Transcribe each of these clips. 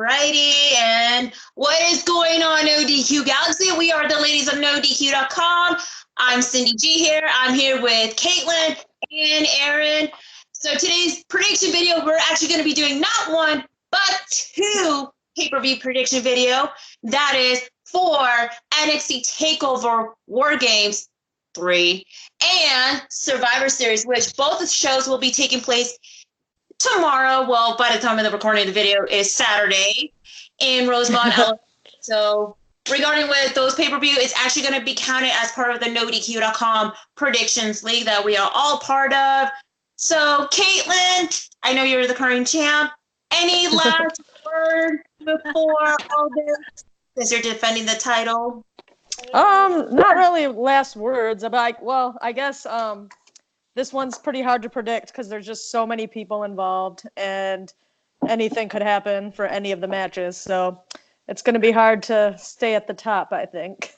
Alrighty, and what is going on, NoDQ Galaxy? We are the Ladies of NoDQ.com. I'm Cindy G here. I'm here with Caitlin and Aaron. So today's prediction video, we're actually going to be doing not one, but two pay-per-view prediction video. That is for NXT TakeOver War Games 3 and Survivor Series, which both shows will be taking place tomorrow. Well, by the time of the recording of the video is Saturday in Rosemont, LA. So regarding with those pay-per-view, it's actually going to be counted as part of the NoDQ.com predictions league that we are all part of. So Caitlin, I know you're the current champ. Any last word before all this? Since you're defending the title. Not really last words. I guess this one's pretty hard to predict because there's just so many people involved and anything could happen for any of the matches. So it's going to be hard to stay at the top, I think.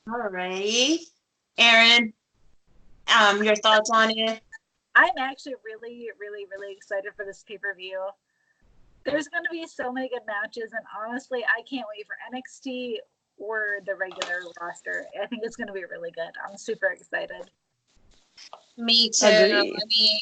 Alrighty. Aaron, your thoughts on it? I'm actually really excited for this pay-per-view. There's going to be so many good matches, and honestly, I can't wait for NXT or the regular roster. I think it's going to be really good. I'm super excited. Me too. I mean,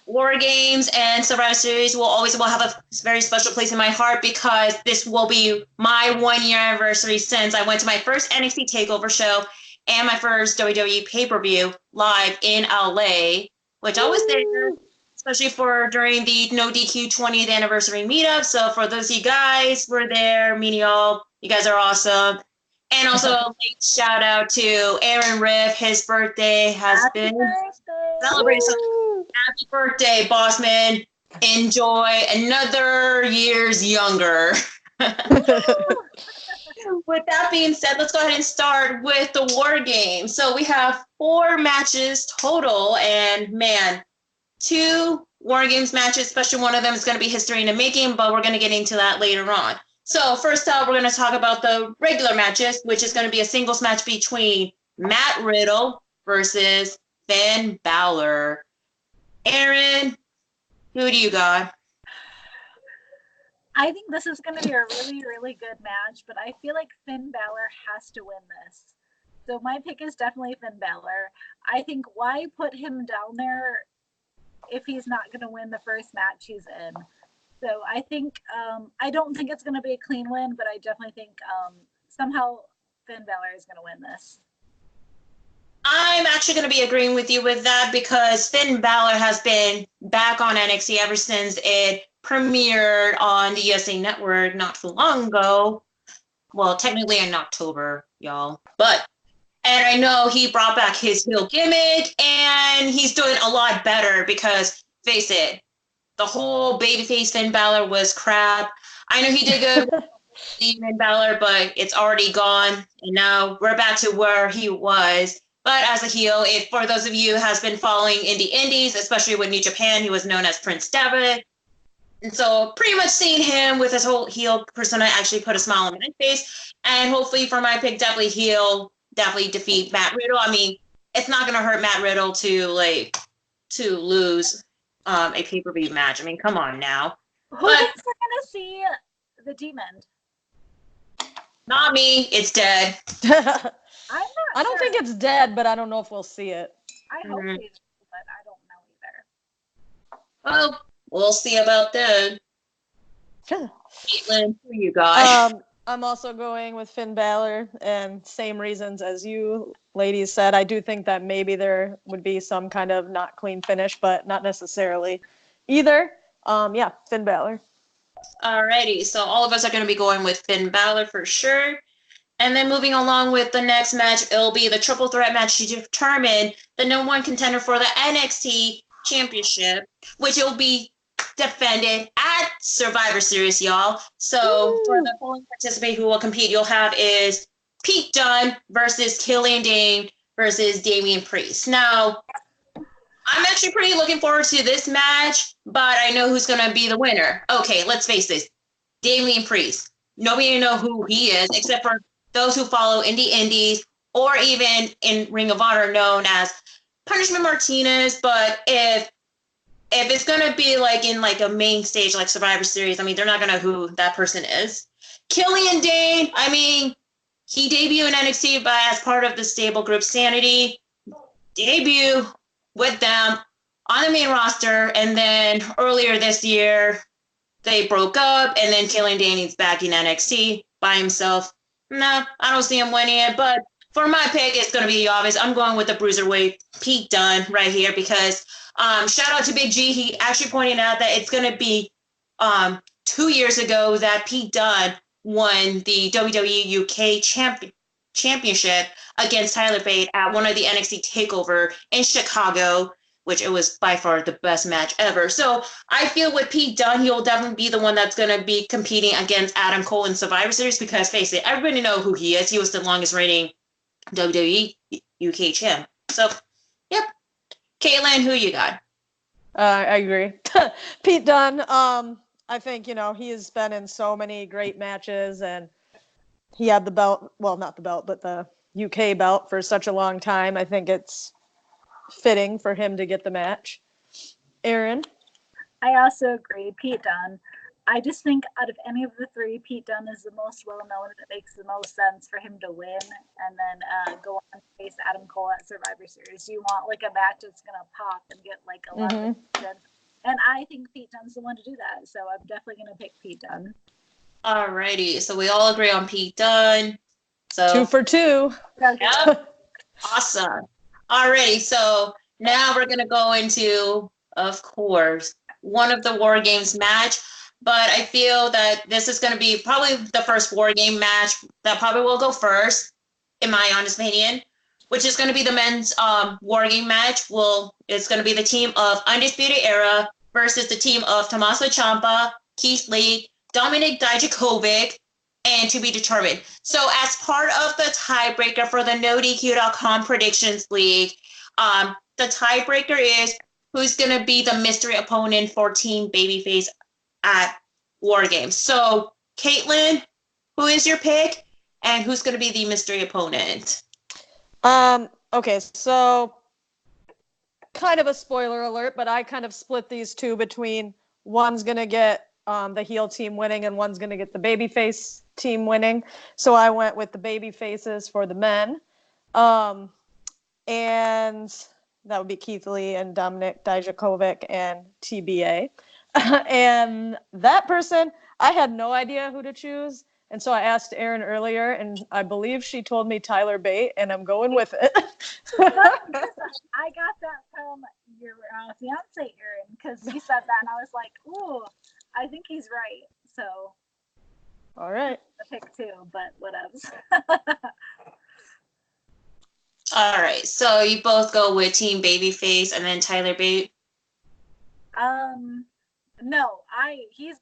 War Games and Survivor Series will have a very special place in my heart because this will be my 1-year anniversary since I went to my first NXT TakeOver show and my first WWE pay-per-view live in LA, which I was there, especially during the NoDQ 20th anniversary meetup. So for those of you guys who were there, meeting y'all, you guys are awesome. And also a late shout out to Aaron Riff. His birthday has been celebrated. So happy birthday, boss man. Enjoy another year's younger. With that being said, let's go ahead and start with the War Games. So we have 4 matches total, and man, 2 War Games matches, especially one of them is going to be history in the making, but we're going to get into that later on. So first up, we're going to talk about the regular matches, which is going to be a singles match between Matt Riddle versus Finn Balor. Aaron, who do you got? I think this is going to be a really good match, but I feel like Finn Balor has to win this. So my pick is definitely Finn Balor. I think why put him down there if he's not going to win the first match he's in? So I think, I don't think it's going to be a clean win, but I definitely think somehow Finn Balor is going to win this. I'm actually going to be agreeing with you with that because Finn Balor has been back on NXT ever since it premiered on the USA Network not too long ago. Well, technically in October, y'all. And I know he brought back his heel gimmick, and he's doing a lot better because, face it, the whole babyface Finn Balor was crap. I know he did good with Finn Balor, but it's already gone, and now we're back to where he was. But as a heel, for those of you who has been following in the indies, especially with New Japan, he was known as Prince Devitt. And so pretty much seeing him with his whole heel persona actually put a smile on my face. And hopefully for my pick, definitely defeat Matt Riddle. I mean, it's not going to hurt Matt Riddle to lose a pay-per-view match. I mean, come on now. Who thinks we're going to see the Demon? Not me. It's dead. I don't think it's dead, but I don't know if we'll see it. I hope we do, but I don't know either. Well, we'll see about that. Caitlin, who you got? I'm also going with Finn Balor, and same reasons as you ladies said. I do think that maybe there would be some kind of not clean finish, but not necessarily either. Finn Balor. Alrighty, so all of us are going to be going with Finn Balor for sure. And then moving along with the next match, it'll be the triple threat match to determine the #1 contender for the NXT Championship, which will be defended at Survivor Series, y'all. So for the following participant who will compete, you'll have is Pete Dunne versus Killian Dane versus Damian Priest. Now, I'm actually pretty looking forward to this match, but I know who's going to be the winner. Okay, let's face this. Damian Priest. Nobody knows who he is except for those who follow in the indies or even in Ring of Honor known as Punishment Martinez. But if if it's gonna be like in like a main stage like Survivor Series, I mean they're not gonna know who that person is. Killian Dane, I mean, he debuted in NXT by as part of the stable group Sanity, debut with them on the main roster, and then earlier this year they broke up, and then Killian Dane is back in NXT by himself. No, I don't see him winning it, but for my pick, it's going to be obvious. I'm going with the Bruiserweight Pete Dunne right here because shout out to Big G. He actually pointed out that it's going to be 2 years ago that Pete Dunne won the WWE UK Championship against Tyler Bate at one of the NXT TakeOver in Chicago, which it was by far the best match ever. So I feel with Pete Dunne, he'll definitely be the one that's going to be competing against Adam Cole in Survivor Series because, face it, everybody know who he is. He was the longest reigning WWE UK champ. So, yep. Caitlin, who you got? I agree. Pete Dunne, I think, he has been in so many great matches, and he had the belt, well, not the belt, but the UK belt for such a long time. I think it's fitting for him to get the match. Aaron? I also agree, Pete Dunne. I just think out of any of the three, Pete Dunne is the most well-known. It makes the most sense for him to win and then go on to face Adam Cole at Survivor Series. You want like a match that's going to pop and get like a lot of attention. And I think Pete Dunne's the one to do that. So I'm definitely going to pick Pete Dunne. Alrighty, so we all agree on Pete Dunne. So 2 for 2. Yep. Awesome. Alrighty, so now we're going to go into, of course, one of the War Games match. But I feel that this is going to be probably the first War Game match that probably will go first, in my honest opinion, which is going to be the men's War Game match. Well, it's going to be the team of Undisputed Era versus the team of Tommaso Ciampa, Keith Lee, Dominik Dijakovic, and to be determined. So as part of the tiebreaker for the NoDQ.com Predictions League, the tiebreaker is who's going to be the mystery opponent for Team Babyface at War Games. So, Caitlin, who is your pick, and who's going to be the mystery opponent? Okay, so kind of a spoiler alert, but I kind of split these two between one's going to get the heel team winning and one's going to get the babyface team winning. So I went with the baby faces for the men. And that would be Keith Lee and Dominik Dijakovic and TBA. And that person, I had no idea who to choose. And so I asked Erin earlier, and I believe she told me Tyler Bate, and I'm going with it. I got that from your fiance, Erin, because you said that, and I was like, ooh, I think he's right. So, all right. I pick two, but whatevs. All right, so you both go with Team Babyface and then Tyler Bate. No, she's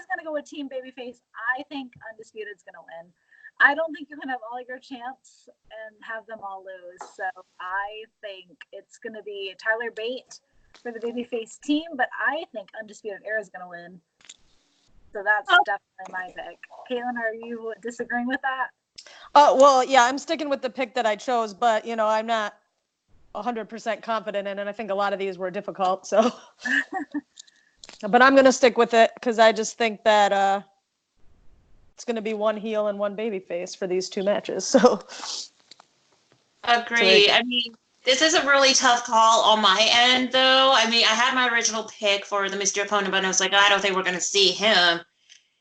gonna go with Team Babyface. I think Undisputed's gonna win. I don't think you can have all your champs and have them all lose. So I think it's gonna be Tyler Bate for the Babyface team, but I think Undisputed Era is gonna win. So that's definitely my pick. Caitlin, are you disagreeing with that? Well, yeah, I'm sticking with the pick that I chose, but I'm not 100% confident in it. I think a lot of these were difficult, so. But I'm going to stick with it because I just think that it's going to be one heel and one babyface for these two matches. So. Agree. I mean, this is a really tough call on my end, though. I mean, I had my original pick for the mystery opponent, but I was like, I don't think we're going to see him.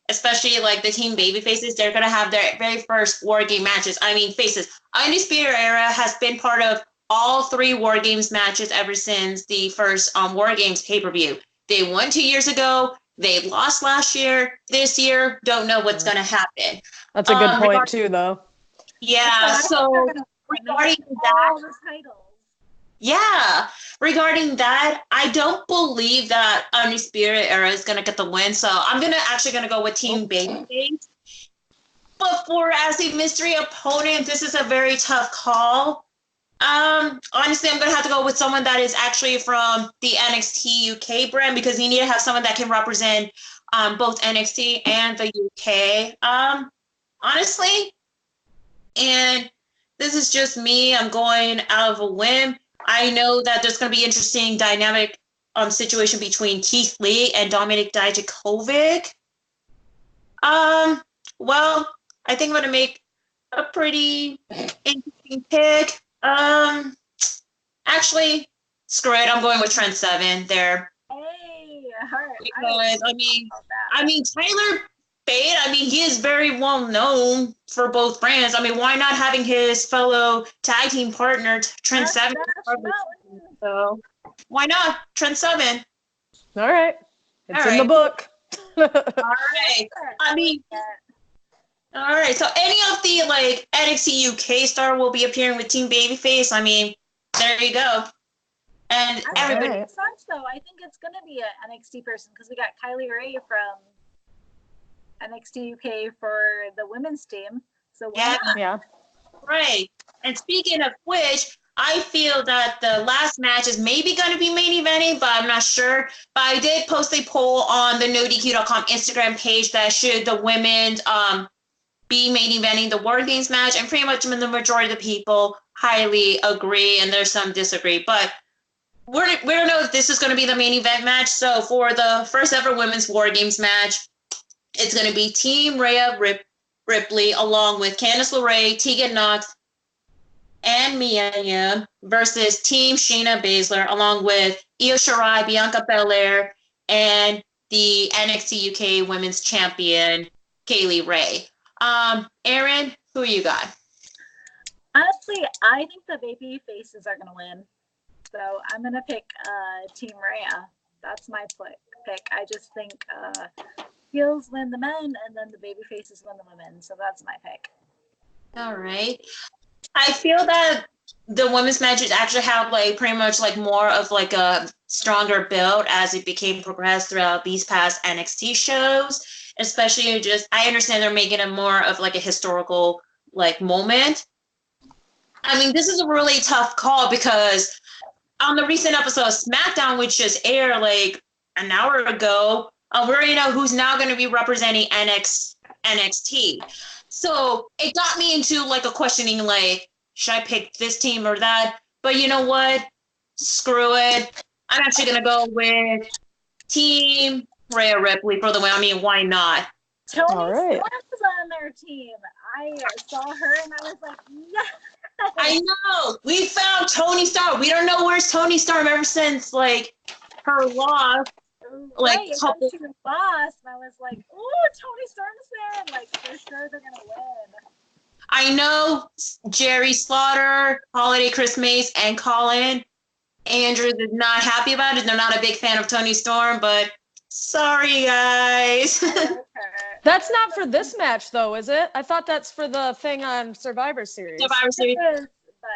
Especially like the Team Babyfaces, they're going to have their very first War Game matches. I mean, faces. Undisputed Era has been part of all 3 War Games matches ever since the first War Games pay-per-view. They won 2 years ago. They lost last year. This year, don't know what's going to happen. That's a good point, too, though. Yeah, so regarding that, regarding that, I don't believe that Undisputed Era is going to get the win. So I'm actually going to go with Team Babyface. But for as a mystery opponent, this is a very tough call. Honestly, I'm going to have to go with someone that is actually from the NXT UK brand because you need to have someone that can represent both NXT and the UK. Honestly, and this is just me. I'm going out of a whim. I know that there's going to be interesting dynamic situation between Keith Lee and Dominik Dijakovic. Well, I think I'm gonna make a pretty interesting pick. Actually, screw it. I'm going with Trent Seven there. Hey, all right. Because I mean Tyler Bate. I mean, he is very well known for both brands. I mean, why not having his fellow tag team partner Trent Seven? So why not Trent Seven? All right, it's All in the right. book. All right. I mean, all right. So any of the like NXT UK star will be appearing with Team Babyface. I mean, there you go. And everybody. Right. Sucks though. I think it's gonna be an NXT person because we got Kylie Ray from NXT UK for the women's team. So why not? Yeah. Right. And speaking of which, I feel that the last match is maybe going to be main eventing, but I'm not sure. But I did post a poll on the NoDQ.com Instagram page that should the women's be main eventing the War Games match, and pretty much the majority of the people highly agree, and there's some disagree. But we don't know if this is going to be the main event match. So for the first ever women's War Games match, it's going to be Team Rhea Ripley along with Candice LeRae, Tegan Knox, and Mia Yim versus Team Shayna Baszler along with Io Shirai, Bianca Belair, and the NXT UK Women's Champion Kaylee Ray. Aaron, who you got? Honestly, I think the baby faces are gonna win. So I'm gonna pick Team Rhea. That's my pick. I just think heels win the men and then the baby faces win the women. So that's my pick. All right. I feel that the women's matches actually have like pretty much like more of like a stronger build as it became progressed throughout these past NXT shows, especially just I understand they're making it more of like a historical like moment. I mean, this is a really tough call because on the recent episode of SmackDown, which just aired like an hour ago, we already know who's now going to be representing NXT. So it got me into like a questioning, like, should I pick this team or that? But you know what? Screw it. I'm actually going to go with Team Rhea Ripley for the win. I mean, why not? Tony All right. Storm was on their team. I saw her and I was like, yes. I know. We found Tony Storm. We don't know where's Tony Storm ever since like her loss. Like right, and then she was lost, and I was like, "Oh, Tony Storm's there!" And like, for sure they're gonna win. I know Jerry Slaughter, Holiday Chris Mace, and Colin Andrews is not happy about it. They're not a big fan of Tony Storm, but sorry, guys. That's not for this match, though, is it? I thought that's for the thing on Survivor Series. Survivor Series. Is,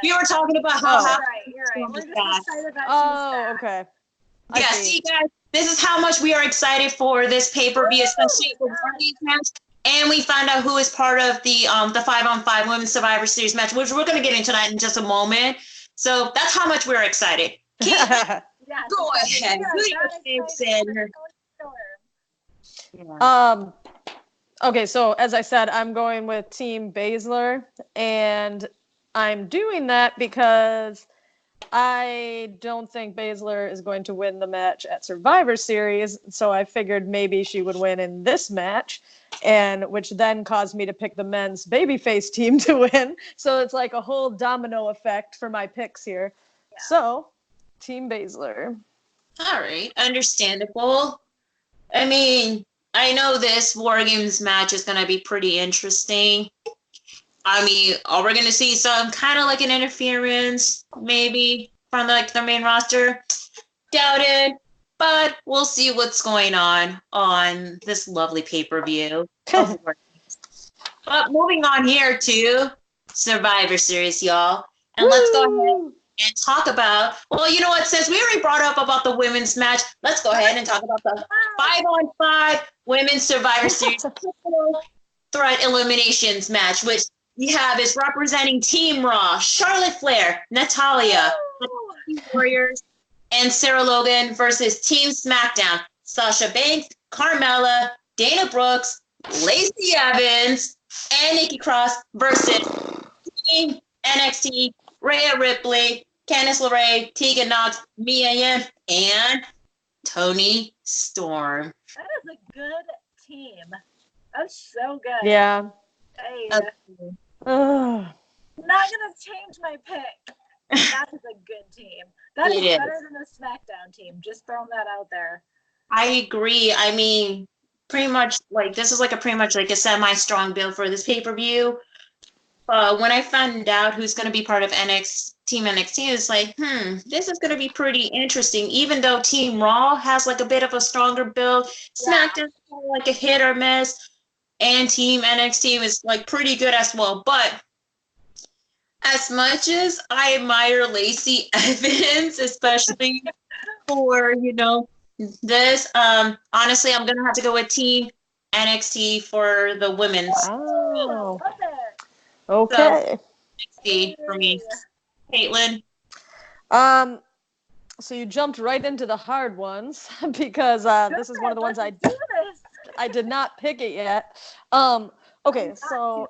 We were talking about how. You're right. We're just excited that she's back. Okay. Yeah, see, guys, this is how much we are excited for this pay-per-view, especially for Monday's match. And we found out who is part of the 5-on-5 Women's Survivor Series match, which we're going to get into that in just a moment. So that's how much we're excited. Kate, go ahead. Who do you think, Okay, so as I said, I'm going with Team Baszler, and I'm doing that because I don't think Baszler is going to win the match at Survivor Series, so I figured maybe she would win in this match, and which then caused me to pick the men's babyface team to win. So it's like a whole domino effect for my picks here. Yeah. So, Team Baszler. All right, understandable. I mean, I know this War Games match is going to be pretty interesting. I mean, are we going to see some kind of like an interference, maybe, from like the main roster? Doubt it, but we'll see what's going on this lovely pay-per-view. But moving on here to Survivor Series, y'all. And let's go ahead and talk about, well, you know what, since we already brought up about the women's match, let's go ahead and talk about the 5-on-5 Women's Survivor Series Threat Eliminations match, which we have is representing Team Raw, Charlotte Flair, Natalya, Warriors, and Sarah Logan versus Team SmackDown, Sasha Banks, Carmella, Dana Brooks, Lacey Evans, and Nikki Cross versus Team NXT, Rhea Ripley, Candice LeRae, Tegan Knox, Mia Yim, and Tony Storm. That is a good team. That's so good. Yeah. Hey, Ugh. not gonna change my pick. That is a good team. That is It better than the SmackDown team. Just throwing that out there. I agree. I mean, pretty much like this is like a pretty much like a semi-strong build for this pay-per-view. When I found out who's going to be part of Team NXT, it's like, this is going to be pretty interesting. Even though Team Raw has like a bit of a stronger build, SmackDown is kind of like a hit or miss, and Team NXT is like pretty good as well. But as much as I admire Lacey Evans, especially for this, honestly, I'm gonna have to go with Team NXT for the women's. Oh. Love it. Okay. NXT for me. Caitlin. So you jumped right into the hard ones because this is one of the ones I did not pick it yet. Okay, so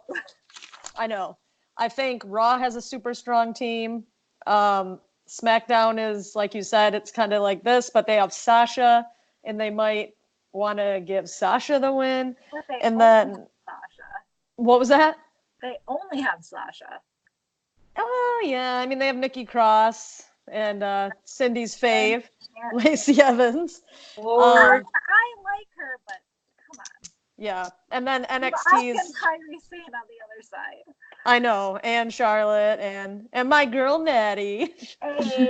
I know. I think Raw has a super strong team. SmackDown is, like you said, it's kind of like this, but they have Sasha, and they might want to give Sasha the win. And then, Sasha. What was that? They only have Sasha. Oh, yeah. I mean, they have Nikki Cross and Cindy's fave, Lacey Evans. I like her, but come on. Yeah. And then NXT's... Kyrie Sane on the other side. I know. And Charlotte and my girl, Natty. Hey.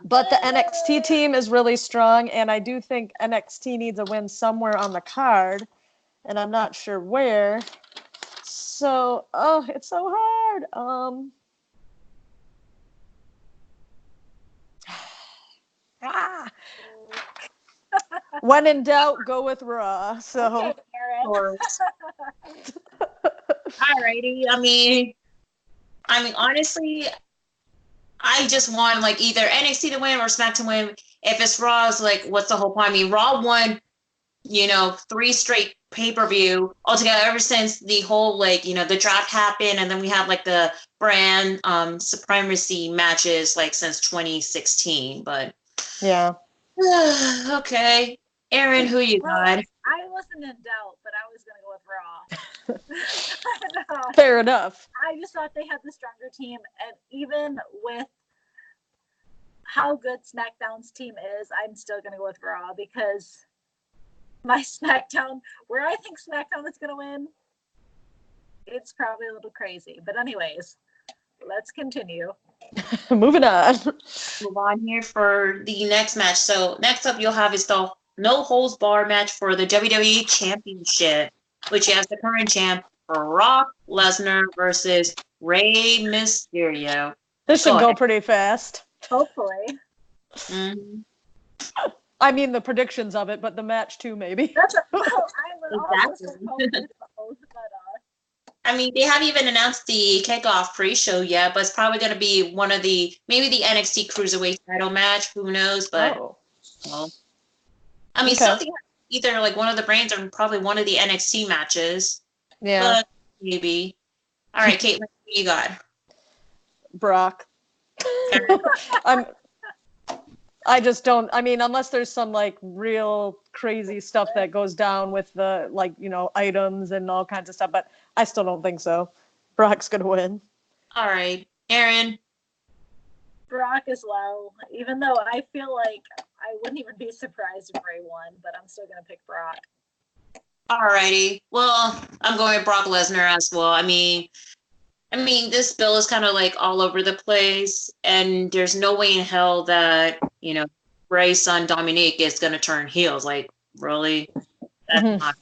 But the NXT team is really strong, and I do think NXT needs a win somewhere on the card, and I'm not sure where. So, it's so hard. When in doubt, go with Raw. So, Okay, Aaron. Alrighty. I mean, honestly, I just want like either NXT to win or SmackDown to win. If it's Raw, it's like, what's the whole point? I mean, Raw won, 3 straight pay-per-view altogether ever since the whole the draft happened, and then we have like the brand supremacy matches like since 2016. But yeah. Okay, Aaron, who you got? I wasn't in doubt, but I was gonna go with Raw. Fair enough. I just thought they had the stronger team, and even with how good SmackDown's team is, I'm still gonna go with Raw because my SmackDown, where I think SmackDown is gonna win, it's probably a little crazy. But anyways, let's continue. Moving on. Move on here for the next match. So next up, you'll have is the no holds bar match for the WWE Championship, which has the current champ Brock Lesnar versus Rey Mysterio. This should go pretty fast. Hopefully. Mm-hmm. I mean the predictions of it, but the match too, maybe. I mean, they haven't even announced the kickoff pre-show yet, but it's probably going to be maybe the NXT Cruiserweight title match. Who knows? But well, I mean, something either like one of the brands or probably one of the NXT matches. Yeah, but maybe. All right, Caitlin, what you got? Brock. I just don't. I mean, unless there's some like real crazy stuff that goes down with the items and all kinds of stuff, but I still don't think so. Brock's gonna win. All right, Aaron. Brock as well. Even though I feel like I wouldn't even be surprised if Rey won, but I'm still gonna pick Brock. Alrighty. Well, I'm going with Brock Lesnar as well. I mean, this bill is kind of like all over the place, and there's no way in hell that Rey's son Dominic is gonna turn heels. Like, really? That's not.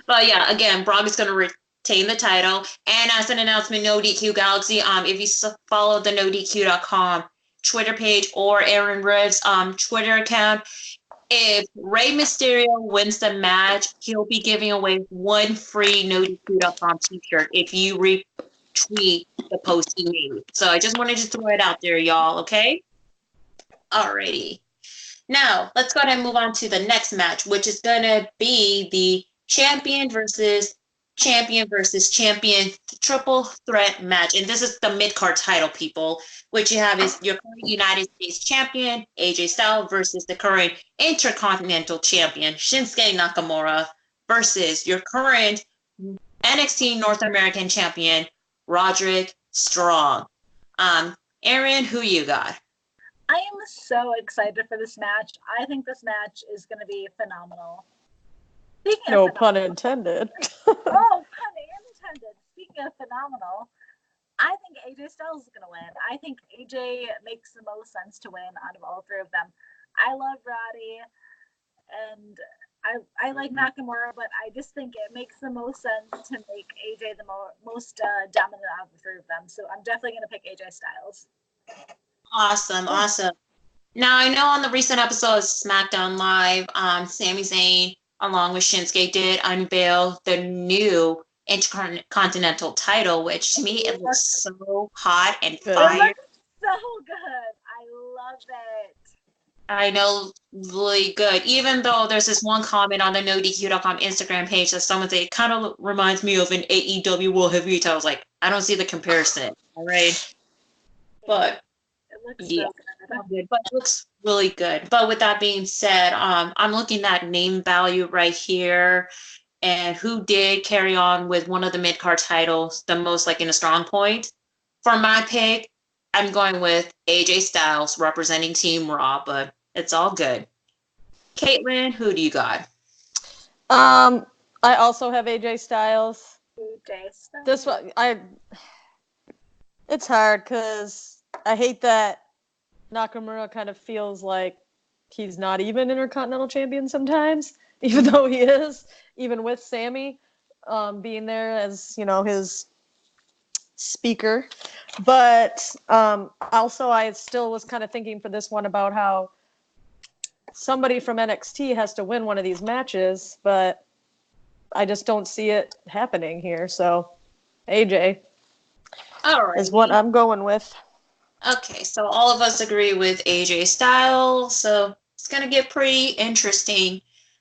But yeah, again, Brock is gonna retain the title. And as an announcement, NoDQ Galaxy. If you follow the NoDQ.com Twitter page or Aaron Riv's Twitter account, if Rey Mysterio wins the match, he'll be giving away 1 free NoDQ.com t-shirt if you retweet the post he made. So I just wanted to throw it out there, y'all, okay? Alrighty. Now, let's go ahead and move on to the next match, which is going to be the champion versus champion versus champion triple threat match. And this is the mid-card title, people. What you have is your current United States champion, AJ Styles, versus the current Intercontinental champion, Shinsuke Nakamura, versus your current NXT North American champion, Roderick Strong. Aaron, who you got? I am so excited for this match. I think this match is going to be phenomenal. No pun intended. Oh, pun intended. Speaking of phenomenal, I think AJ Styles is going to win. I think AJ makes the most sense to win out of all three of them. I love Roddy, and I like Nakamura, but I just think it makes the most sense to make AJ the most dominant out of the three of them. So I'm definitely going to pick AJ Styles. Awesome. Now, I know on the recent episode of SmackDown Live, Sami Zayn, along with Shinsuke, did unveil the new Intercontinental title, which to me, it looks so hot and fire. It looks so good. I love it. I know, really good. Even though there's this one comment on the NoDQ.com Instagram page that someone said it kind of reminds me of an AEW World Heavyweight title. I was like, I don't see the comparison. All right. But it looks yeah, so good. But it looks really good. But with that being said, I'm looking at name value right here and who did carry on with one of the mid-card titles the most, like in a strong point. For my pick, I'm going with AJ Styles representing Team Raw, but it's all good. Caitlin, who do you got? I also have AJ Styles. AJ Styles. This one, it's hard because I hate that Nakamura kind of feels like he's not even Intercontinental Champion sometimes, even though he is, even with Sammy being there as, his speaker. But also I still was kind of thinking for this one about how somebody from NXT has to win one of these matches, but I just don't see it happening here. So AJ is what I'm going with. Okay, so all of us agree with AJ Styles, so it's going to get pretty interesting.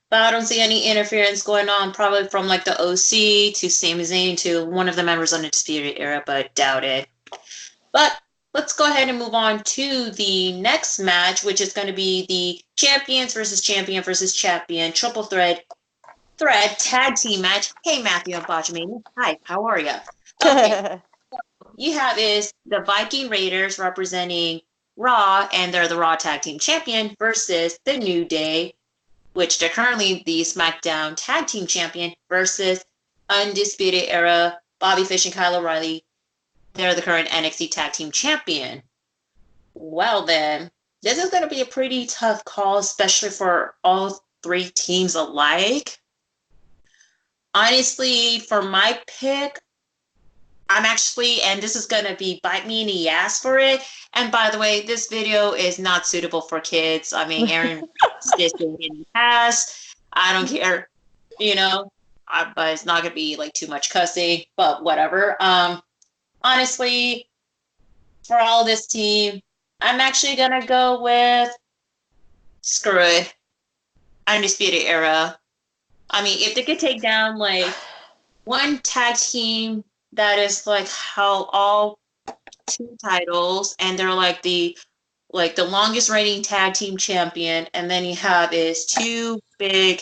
But I don't see any interference going on, probably from like the OC to Sami Zayn to one of the members on the Disputed Era, but doubt it. But let's go ahead and move on to the next match, which is going to be the champions versus champion triple thread tag team match. Hey, Matthew and Botchamania. Hi, how are you? Okay. You have is the Viking Raiders representing Raw, and they're the Raw Tag Team Champion, versus the New Day, which they're currently the SmackDown Tag Team Champion, versus Undisputed Era, Bobby Fish and Kyle O'Reilly. They're the current NXT Tag Team Champion. Well then, this is going to be a pretty tough call, especially for all three teams alike. Honestly, for my pick, I'm actually, and this is going to be bite me in the ass for it. And by the way, this video is not suitable for kids. I mean, Aaron this in the past. I don't care, but it's not going to be like too much cussing, but whatever. Honestly, for all this team, I'm actually going to go with screw it. Undisputed Era. I mean, if they could take down like one tag team that is like how all two titles, and they're like the longest reigning tag team champion, and then you have is two big,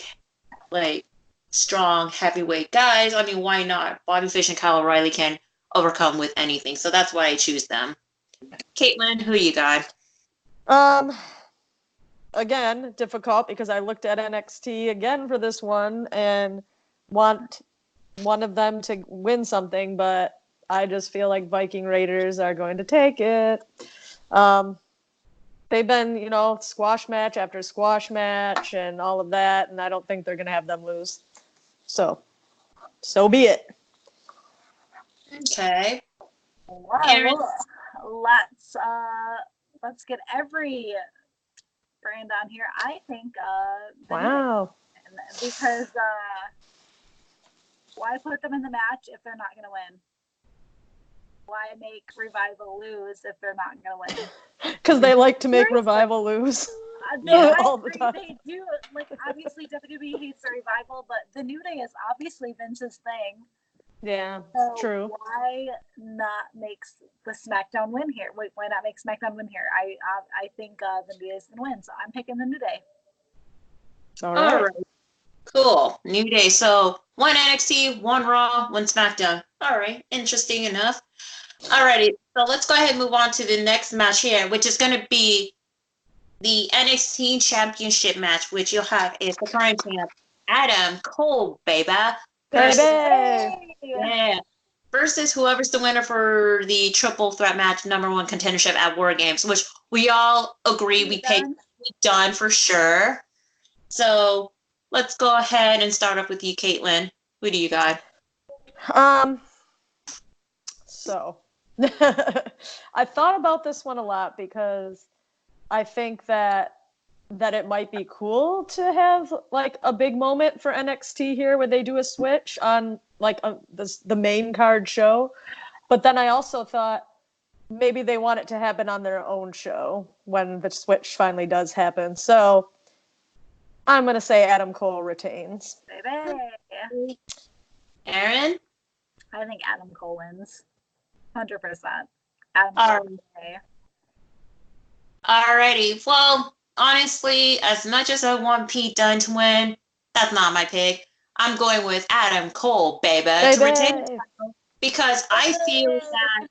like strong heavyweight guys. I mean, why not? Bobby Fish and Kyle O'Reilly can overcome with anything, so that's why I choose them. Caitlin, who you got? Again, difficult because I looked at NXT again for this one and want one of them to win something, but I just feel like Viking Raiders are going to take it. They've been, squash match after squash match and all of that, and I don't think they're going to have them lose. So be it. Okay. Well, let's get every brand on here. I think wow. Because why put them in the match if they're not going to win? Why make Revival lose if they're not going to win? Because they like to make Revival lose. All the time. They do. Like, obviously, WWE hates the Revival, but the New Day is obviously Vince's thing. Yeah, So true. why not make the SmackDown win here? Wait, why not make SmackDown win here? I think the New Day is gonna win, so I'm picking the New Day. All All right. right. Cool. New Day. So one NXT, one Raw, one SmackDown. All right. Interesting enough. Alrighty. So let's go ahead and move on to the next match here, which is going to be the NXT Championship match, which you'll have is the current champ, Adam Cole, baby. Versus, Baby. yeah, versus whoever's the winner for the triple threat match, number one contendership at War Games, which we all agree we paid done for sure. So let's go ahead and start off with you, Caitlin. Who do you got? So I thought about this one a lot because I think that it might be cool to have like a big moment for NXT here where they do a switch on like the main card show. But then I also thought maybe they want it to happen on their own show when the switch finally does happen. So I'm going to say Adam Cole retains. Baby. Aaron? I think Adam Cole wins. 100%. Adam Cole. Alrighty. Well, honestly, as much as I want Pete Dunne to win, that's not my pick. I'm going with Adam Cole, baby. To retain the title because I feel that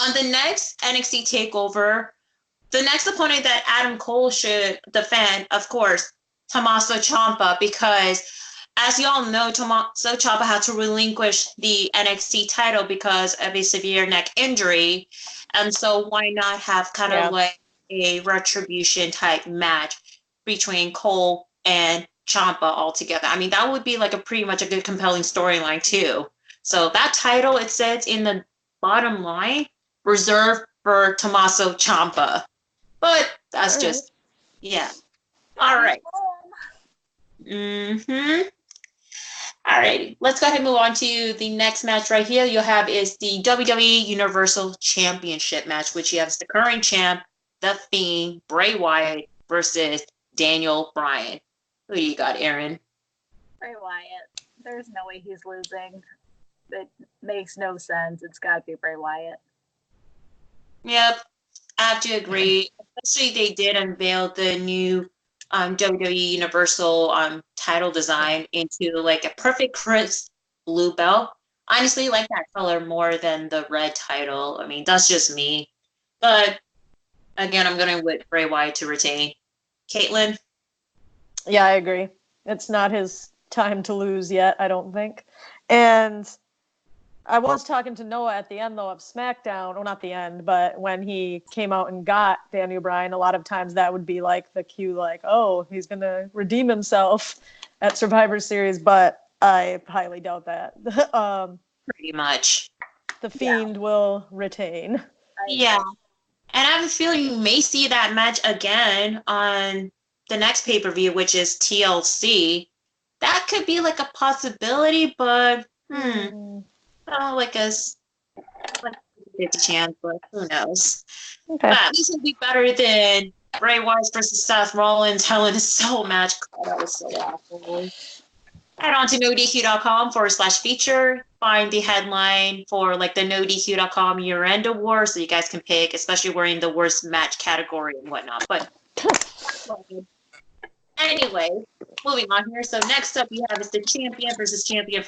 on the next NXT TakeOver, the next opponent that Adam Cole should defend, of course, Tommaso Ciampa, because as y'all know, Tommaso Ciampa had to relinquish the NXT title because of a severe neck injury. And so why not have kind of like a retribution type match between Cole and Ciampa all together? I mean, that would be like a pretty much a good compelling storyline too. So that title, it says in the bottom line, reserved for Tommaso Ciampa. But that's just, yeah. All right. Mm-hmm. All right. Let's go ahead and move on to the next match right here. You'll have is the WWE Universal Championship match, which you have the current champ, The Fiend, Bray Wyatt versus Daniel Bryan. Who do you got, Aaron? Bray Wyatt. There's no way he's losing. It makes no sense. It's got to be Bray Wyatt. Yep. I have to agree. Especially they did unveil the new WWE Universal title design into like a perfect crisp blue belt. Honestly, like that color more than the red title. I mean, that's just me. But again, I'm going with Bray Wyatt to retain. Caitlin? Yeah, I agree. It's not his time to lose yet, I don't think. And I was talking to Noah at the end, though, of SmackDown. Well, not the end, but when he came out and got Daniel Bryan, a lot of times that would be like the cue, like, oh, he's going to redeem himself at Survivor Series, but I highly doubt that. Pretty much. The Fiend will retain. Yeah. And I have a feeling you may see that match again on the next pay-per-view, which is TLC. That could be like a possibility, but like a 50 chance, but who knows? Okay. But at least it'll be better than Bray Wyatt versus Seth Rollins Hell in a Cell match. God, that was so awful. Head on to NoDQ.com/feature. Find the headline for like the NoDQ.com year-end award so you guys can pick, especially we're in the worst match category and whatnot. But anyway, moving on here. So next up you have is the champion versus champion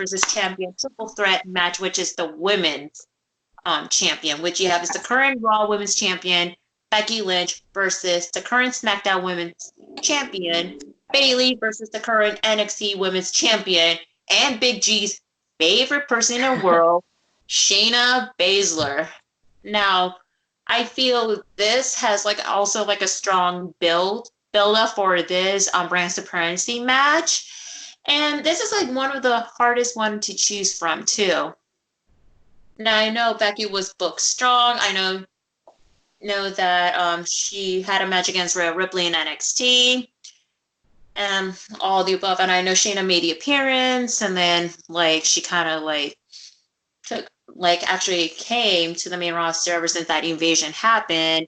triple threat match, which is the women's champion, which you have is the current Raw Women's Champion, Becky Lynch, versus the current SmackDown Women's Champion, Bayley, versus the current NXT Women's Champion, and Big G's favorite person in the world, Shayna Baszler. Now, I feel this has like also like a strong build up for this brand supremacy match. And this is like one of the hardest one to choose from too. Now I know Becky was booked strong. I know that she had a match against Rhea Ripley in NXT, and all the above. And I know Shayna made the appearance, and then like she kind of like took like actually came to the main roster ever since that invasion happened.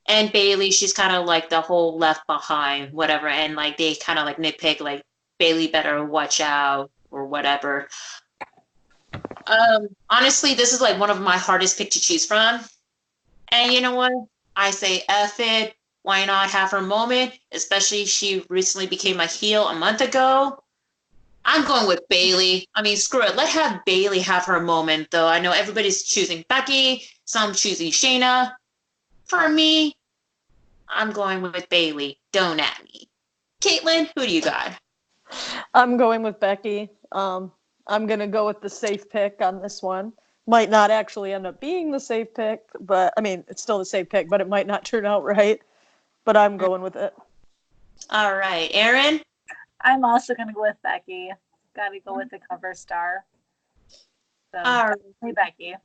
And Bayley, she's kind of like the whole left behind, whatever. And like they kind of like nitpick like Bayley better watch out or whatever. Honestly, this is like one of my hardest pick to choose from. And you know what? I say F it. Why not have her moment? Especially she recently became a heel a month ago. I'm going with Bailey. I mean, screw it. Let have Bailey have her moment, though. I know everybody's choosing Becky. Some choosing Shayna. For me, I'm going with Bailey. Don't at me. Caitlin, who do you got? I'm going with Becky. I'm gonna go with the safe pick on this one. Might not actually end up being the safe pick, but I mean it's still the safe pick, but it might not turn out right. But I'm going with it. All right, Aaron. I'm also gonna go with Becky. Gotta go with the cover star. So, All right. hey, Becky.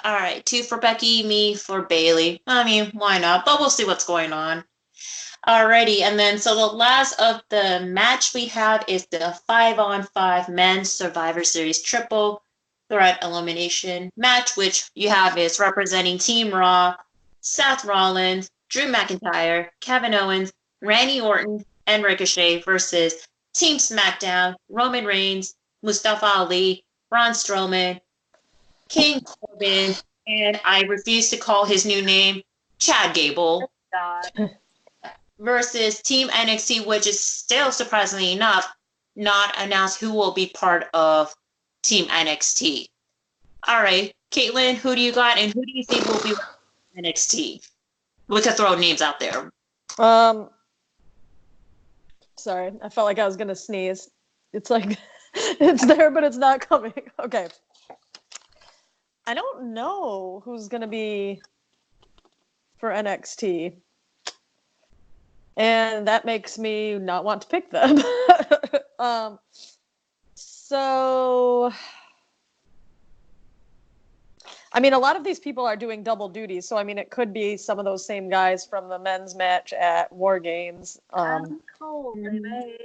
All right, 2 for Becky, me for Bailey. I mean, why not? But we'll see what's going on. Alrighty, and then so the last of the match we have is the 5-on-5 men's Survivor Series triple threat elimination match, which you have is representing Team Raw, Seth Rollins, Drew McIntyre, Kevin Owens, Randy Orton, and Ricochet versus Team SmackDown, Roman Reigns, Mustafa Ali, Braun Strowman, King Corbin, and I refuse to call his new name, Chad Gable. God. Versus Team NXT, which is still surprisingly enough not announced who will be part of Team NXT. All right, Caitlin, who do you got, and who do you think will be NXT? We could throw names out there. Sorry, I felt like I was gonna sneeze. It's like it's there, but it's not coming. Okay. I don't know who's gonna be for NXT. And that makes me not want to pick them. So, I mean, a lot of these people are doing double duty. So, I mean, it could be some of those same guys from the men's match at War Games. I'm cold, baby.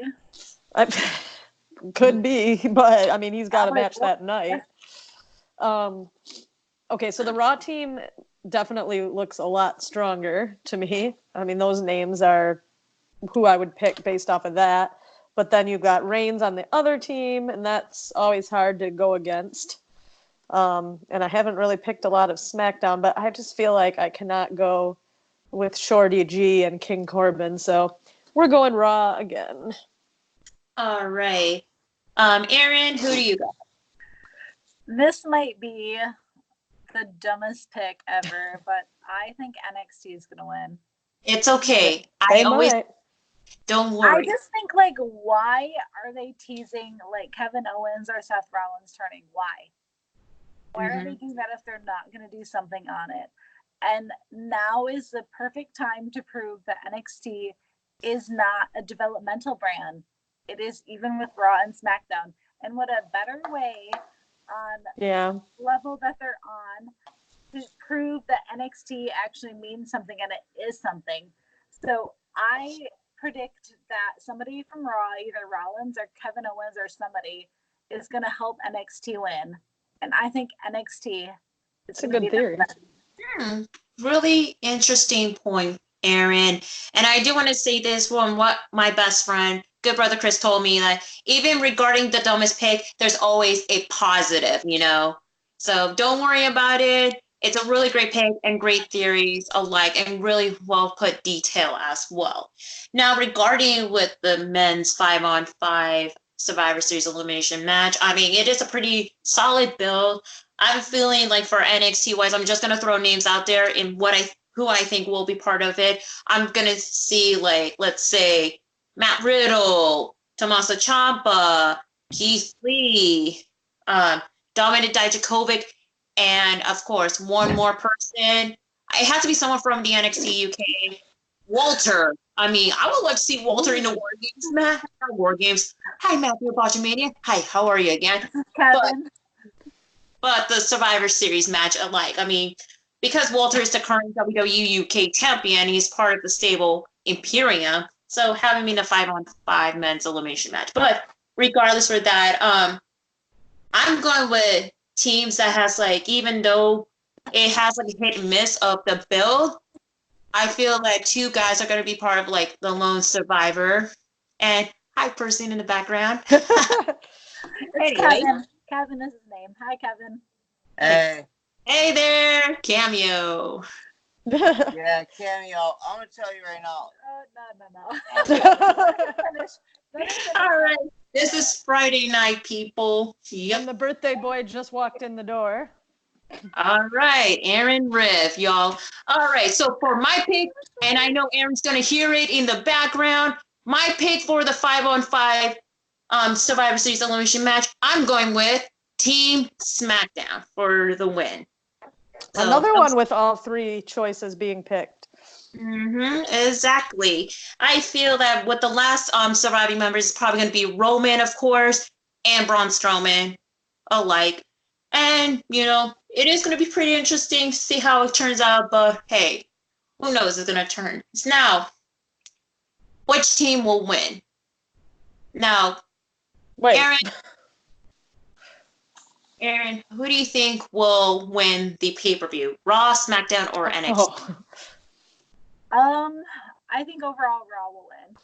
Could be, but I mean, he's got a match that night. Okay, so the Raw team definitely looks a lot stronger to me. I mean, those names are who I would pick based off of that. But then you've got Reigns on the other team, and that's always hard to go against. And I haven't really picked a lot of SmackDown, but I just feel like I cannot go with Shorty G and King Corbin. So we're going Raw again. All right. Aaron, who do you got? This might be the dumbest pick ever, but I think NXT is gonna win. It's okay. Don't I worry. just think, like, why are they teasing, like, Kevin Owens or Seth Rollins turning? Why are they doing that if they're not going to do something on it? And now is the perfect time to prove that NXT is not a developmental brand. It is, even with Raw and SmackDown. And what a better way on the level that they're on to prove that NXT actually means something, and it is something. So I predict that somebody from Raw, either Rollins or Kevin Owens or somebody, is going to help NXT win. And I think NXT is a good theory. Really interesting point, Aaron. And I do want to say this from what my best friend, good brother Chris, told me, that even regarding the dumbest pick, there's always a positive, you know? So don't worry about it. It's a really great pick and great theories alike, and really well put detail as well. Now, regarding with the men's 5-on-5 Survivor Series elimination match, I mean, it is a pretty solid build. I'm feeling like for NXT wise, I'm just gonna throw names out there in who I think will be part of it. I'm gonna see, like, let's say Matt Riddle, Tommaso Ciampa, Keith Lee, Dominik Dijakovic, and of course, one more person. It has to be someone from the NXT UK. Walter. I mean, I would love to see Walter in the War Games, Matt. War Games. Hi, Matthew Botchamania. Hi, how are you again? Kevin. But the Survivor Series match alike. I mean, because Walter is the current WWE UK champion, he's part of the stable Imperium. So having him in a 5-on-5 men's elimination match. But regardless for that, I'm going with teams that has, like, even though it has like a hit and miss of the build, I feel like 2 guys are going to be part of, like, the lone survivor. And hi, person in the background. Anyway, Kevin is his name. Hi, Kevin. Hey, Hey there, Cameo. yeah, Cameo. I'm gonna tell you right now. No. Finish All right, this is Friday night, people. And Yep. the birthday boy just walked in the door. All right, Aaron Riff, y'all. All right, so for my pick, and I know Aaron's gonna hear it in the background. My pick for the 5-on-5 Survivor Series elimination match, I'm going with Team SmackDown for the win. So, Another one with all three choices being picked. Exactly. I feel that with the last surviving members, it's probably going to be Roman, of course, and Braun Strowman alike. And, it is going to be pretty interesting to see how it turns out. But hey, who knows it's going to turn. So now, which team will win? Now, Wait. Aaron, who do you think will win the pay-per-view? Raw, SmackDown, or NXT? I think overall Raw will win.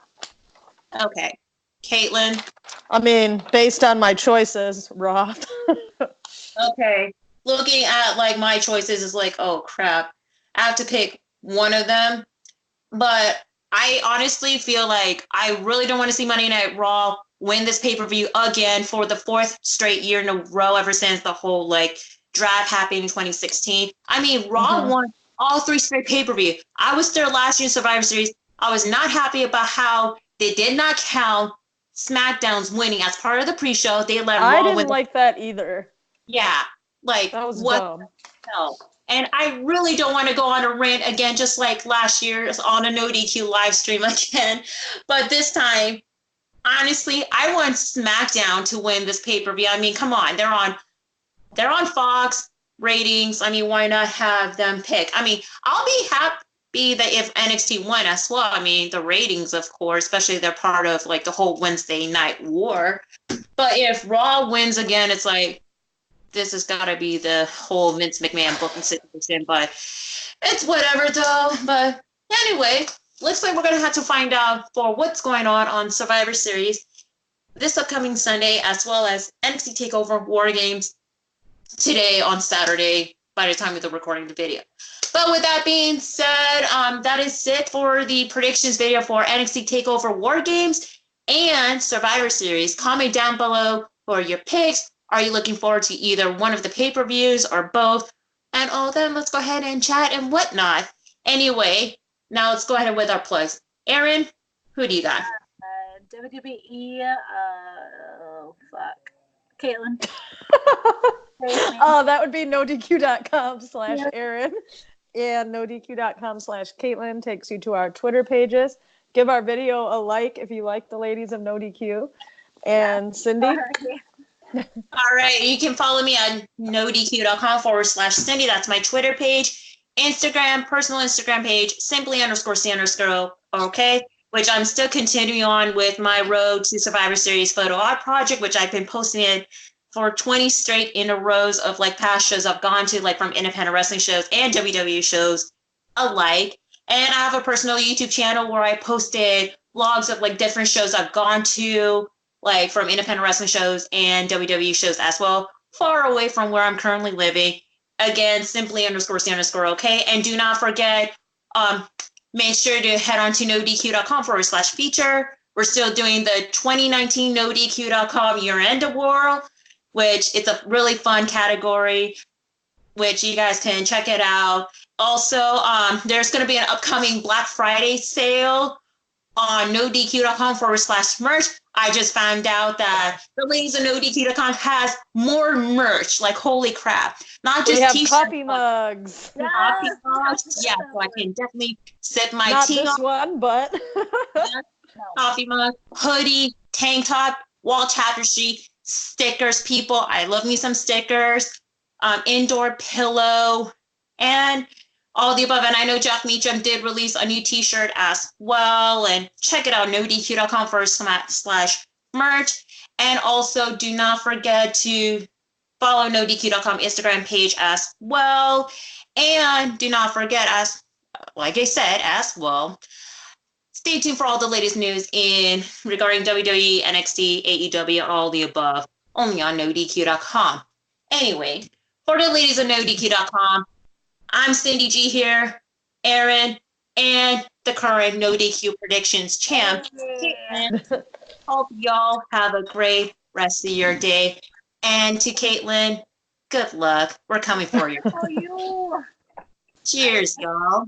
Okay. Caitlin? I mean, based on my choices, Raw. Okay. Looking at my choices is oh crap. I have to pick one of them. But I honestly feel like I really don't want to see Monday Night Raw win this pay-per-view again for the fourth straight year in a row ever since the whole draft happened in 2016. I mean, Raw won all three straight pay-per-view. I was there last year in Survivor Series. I was not happy about how they did not count SmackDown's winning as part of the pre-show. They let I Raw didn't win. like that either. Yeah, that was what dumb. the hell? And I really don't want to go on a rant again, just like last year on a NoDQ live stream again. But this time, honestly, I want SmackDown to win this pay-per-view. I mean, come on, they're on Fox ratings. I mean, why not have them pick? I mean, I'll be happy that if NXT won as well. I mean, the ratings, of course, especially they're part of the whole Wednesday night war. But if Raw wins again, it's this has got to be the whole Vince McMahon booking situation, but it's whatever though. But anyway, looks like we're going to have to find out for what's going on Survivor Series this upcoming Sunday, as well as NXT TakeOver War Games today on Saturday by the time of the recording the video. But with that being said, that is it for the predictions video for NXT TakeOver War Games and Survivor Series. Comment down below for your picks. Are you looking forward to either one of the pay-per-views or both? And all that, let's go ahead and chat and whatnot. Anyway, now let's go ahead with our plugs. Aaron, who do you got? WWE, Caitlin. Oh, that would be nodq.com/Aaron. And nodq.com/Caitlin takes you to our Twitter pages. Give our video a like if you like the Ladies of NoDQ. And Cindy? All right, you can follow me on nodq.com/Cindy. That's my Twitter page. Personal Instagram page, simply_C_, okay? Which I'm still continuing on with my Road to Survivor Series photo op project, which I've been posting it for 20 straight in a rows of past shows I've gone to, from independent wrestling shows and WWE shows alike. And I have a personal YouTube channel where I posted vlogs of different shows I've gone to, from independent wrestling shows and WWE shows as well, far away from where I'm currently living. Again, simply_C_, okay? And do not forget, make sure to head on to nodq.com/feature. We're still doing the 2019 nodq.com year-end award, which it's a really fun category, which you guys can check it out. Also, there's going to be an upcoming Black Friday sale on nodq.com/merch. I just found out that the Ladies of NoDQ.com has more merch. Holy crap. Not just we have t-shirts. coffee mugs. Coffee mugs. Yeah, so I can definitely sip my Not tea this one, but coffee mug, hoodie, tank top, wall tapestry, stickers, people. I love me some stickers, indoor pillow, and all the above. And I know Jack Meacham did release a new t-shirt as well. And check it out, nodq.com/merch. And also do not forget to follow nodq.com Instagram page as well. And do not forget, like I said, as well, stay tuned for all the latest news regarding WWE, NXT, AEW, all the above. only on NoDQ.com. Anyway, for the ladies of NoDQ.com, I'm Cindy G here, Aaron, and the current NoDQ predictions champ, Caitlin. Hope y'all have a great rest of your day. And to Caitlin, good luck. We're coming for you. For you. Cheers, y'all.